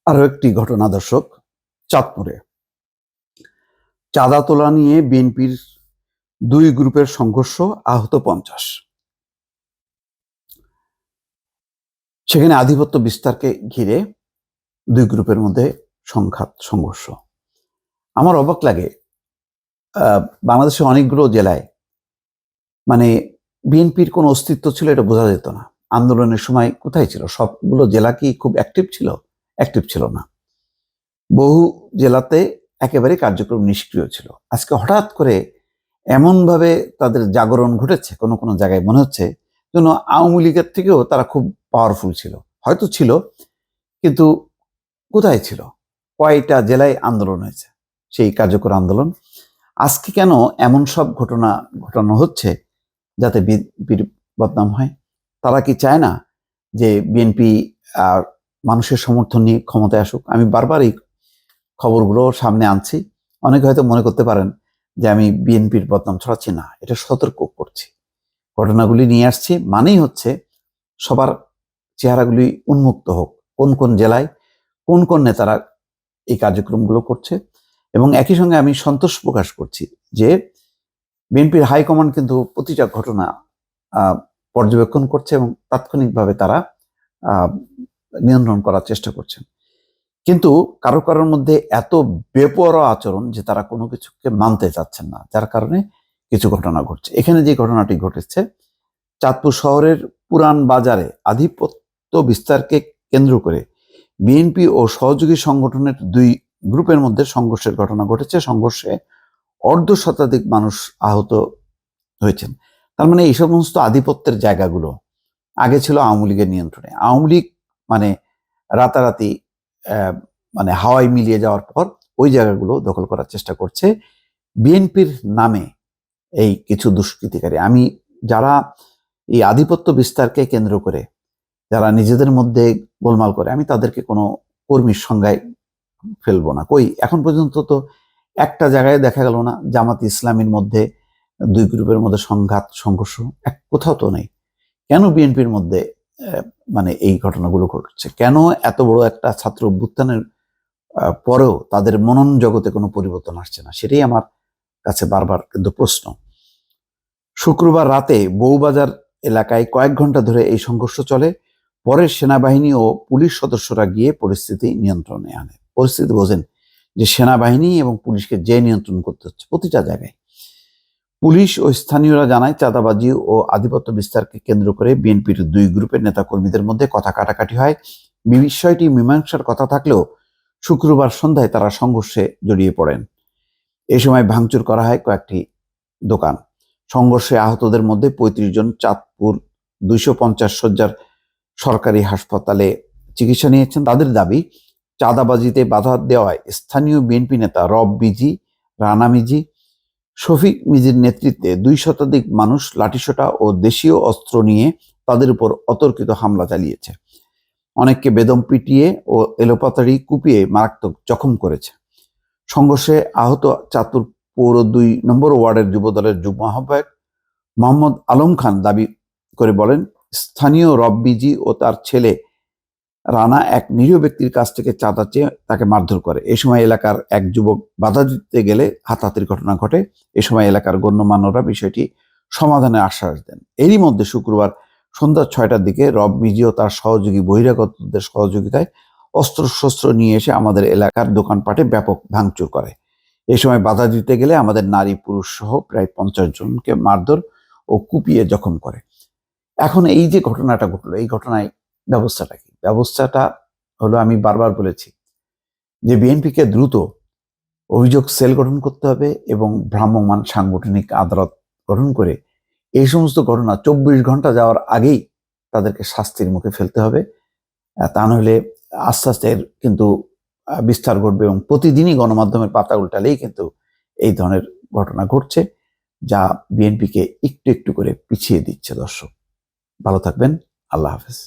আরো একটি ঘটনা দর্শক, চাঁদপুরে চাঁদা তোলা নিয়ে বিএনপির দুই গ্রুপের সংঘর্ষ, আহত 50। সেখানে আধিপত্য বিস্তারকে ঘিরে দুই গ্রুপের মধ্যে সংঘর্ষ। আমার অবাক লাগে, বাংলাদেশের অনেকগুলো জেলায় মানে বিএনপির কোনো অস্তিত্ব ছিল এটা বোঝা যেত না। আন্দোলনের সময় কোথায় ছিল? সবগুলো জেলা কি খুব অ্যাক্টিভ ছিল? অ্যাক্টিভ ছিল না। বহু জেলাতে একেবারে কার্যক্রম নিষ্ক্রিয় ছিল। আজকে হঠাৎ করে এমনভাবে তাদের জাগরণ ঘটেছে, কোনো কোনো জায়গায় মনে হচ্ছে যেন আওয়ামী লীগের থেকেও তারা খুব পাওয়ারফুল ছিল। হয়তো ছিল, কিন্তু কোথায় ছিল? কয়টা জেলায় আন্দোলন হয়েছে, সেই কার্যকর আন্দোলন। আজকে কেন এমন সব ঘটনা ঘটানো হচ্ছে যাতে বিএনপির বদনাম হয়? তারা কি চায় না যে বিএনপি মানুষের সমর্থন নিয়ে ক্ষমতায় আসুক? আমি বারবার এই খবরগুলো সামনে আনছি। অনেকে হয়তো মনে করতে পারেন যে আমি বিএনপির বদনাম ছড়াচ্ছি। না, এটা সতর্ক করছি। ঘটনাগুলি নিয়ে আসছি মানেই হচ্ছে সবার চেহারাগুলি উন্মুক্ত হোক, কোন কোন জেলায় কোন কোন নেতারা এই কার্যক্রমগুলো করছে। এবং একই সঙ্গে আমি সন্তোষ প্রকাশ করছি যে বিএনপির হাইকমান্ড কিন্তু প্রতিটা ঘটনা পর্যবেক্ষণ করছে এবং তাৎক্ষণিকভাবে তারা নিয়ন্ত্রণ করার চেষ্টা করছেন। কিন্তু কারো কারোর মধ্যে এত বেপরোয়া আচরণ যে তারা কোনো কিছুকে মানতে চাচ্ছেন না, যার কারণে কিছু ঘটনা ঘটছে। এখানে যে ঘটনাটি ঘটেছে, চাঁদপুর শহরের পুরান বাজারে আধিপত্য বিস্তারকে কেন্দ্র করে বিএনপি ও সহযোগী সংগঠনের দুই গ্রুপের মধ্যে সংঘর্ষের ঘটনা ঘটেছে। সংঘর্ষে অর্ধশতাধিক মানুষ আহত হয়েছেন। তার মানে এই সমস্ত আধিপত্যের জায়গাগুলো আগে ছিল আওয়ামী লীগের নিয়ন্ত্রণে। আওয়ামী লীগ মানে রাতারাতি মানে হাওয়ায় মিলিয়ে যাওয়ার পর ওই জায়গাগুলো দখল করার চেষ্টা করছে বিএনপির নামে এই কিছু দুষ্কৃতিকারী। আমি যারা এই আধিপত্য বিস্তারকে কেন্দ্র করে যারা নিজেদের মধ্যে গোলমাল করে, আমি তাদেরকে কোনো কর্মীর সংজ্ঞায় ফেলবো না। কই এখন পর্যন্ত তো একটা জায়গায় দেখা গেল না জামাত ইসলামীর মধ্যে দুই গ্রুপের মধ্যে সংঘাত সংঘর্ষ, কোথাও তো নেই। কেন বিএনপির মধ্যে মানে এই ঘটনাগুলো ঘটছে? কেন এত বড় একটা ছাত্র অভ্যুত্থানের পরেও তাদের মনন জগতে কোনো পরিবর্তন আসছে না? সেটাই আমার কাছে বারবার কিন্তু প্রশ্ন। শুক্রবার রাতে বউবাজার এলাকায় কয়েক ঘন্টা ধরে এই সংঘর্ষ চলে। পরে সেনাবাহিনী ও পুলিশ সদস্যরা গিয়ে পরিস্থিতি নিয়ন্ত্রণে আনে। পরিস্থিতি বোঝেন যে সেনাবাহিনী এবং পুলিশকে যে নিয়ন্ত্রণ করতে হচ্ছে প্রতিটা জায়গায়। পুলিশ ও স্থানীয়রা জানায়, চাঁদাবাজি ও আধিপত্য বিস্তারকে কেন্দ্র করে বিএনপির দুই গ্রুপের নেতাকর্মীদের মধ্যে কথা কাটাকাটি হয়। বিষয়টি মীমাংসার কথা থাকলেও শুক্রবার সন্ধ্যায় তারা সংঘর্ষে জড়িয়ে পড়েন। এ সময় ভাঙচুর করা হয় কয়েকটি দোকান। সংঘর্ষে আহতদের মধ্যে ৩৫ জন চাঁদপুর ২৫০ শয্যার সরকারি হাসপাতালে চিকিৎসা নিয়েছেন। তাদের দাবি, চাঁদাবাজিতে বাধা দেওয়ায় স্থানীয় বিএনপি নেতা রব মিজি, রানা মিজি, শফিক মিজির নেতৃত্বে ২ শতাধিক মানুষ লাঠিসোঁটা ও দেশীয় অস্ত্র নিয়ে তাদের উপর অতর্কিত হামলা চালিয়েছে। অনেককে বেদম পিটিয়ে ও এলোপাতাড়ি কুপিয়ে মারাত্মক জখম করেছে। সংঘর্ষে আহত চাঁদপুর পৌর ২ নম্বর ওয়ার্ডের যুবদলের যুগ্ম আহ্বায়ক মোহাম্মদ আলম খান দাবি করে বলেন, স্থানীয় রব্বিজি ও তার ছেলে রানা এক নিরীহ ব্যক্তির কাছ থেকে চাঁদা চেয়ে তাকে মারধর করে। এ সময় এলাকার এক যুবক বাধা দিতে গেলে হাতাহাতির ঘটনা ঘটে। এ সময় এলাকার গণ্যমান্যরা বিষয়টি সমাধানের আশ্বাস দেন। এরই মধ্যে শুক্রবার সন্ধ্যা ৬টার দিকে রব মিজি ও তার সহযোগী বহিরাগতদের সহযোগিতায় অস্ত্রশস্ত্র নিয়ে এসে আমাদের এলাকার দোকানপাটে ব্যাপক ভাঙচুর করে। এ সময় বাধা দিতে গেলে আমাদের নারী পুরুষ সহ প্রায় ৫০ জনকে মারধর ও কুপিয়ে জখম করে। এখন এই যে ঘটনাটা ঘটলো, এই ঘটনায় ব্যবস্থাটা কি? ব্যবস্থাটা হলো, আমি বারবার বলেছি যে বিএনপিকে দ্রুত অভিযোগ সেল গঠন করতে হবে এবং ভ্রাম্যমাণ সাংগঠনিক আদালত গঠন করে এই সমস্ত ঘটনা ২৪ ঘন্টা যাওয়ার আগেই তাদেরকে শাস্তির মুখে ফেলতে হবে। তা নাহলে আস্তে আস্তে এর কিন্তু বিস্তার ঘটবে এবং প্রতিদিনই গণমাধ্যমের পাতা উল্টালেই কিন্তু এই ধরনের ঘটনা ঘটছে, যা বিএনপিকে একটু একটু করে পিছিয়ে দিচ্ছে। দর্শক ভালো থাকবেন। আল্লাহ হাফেজ।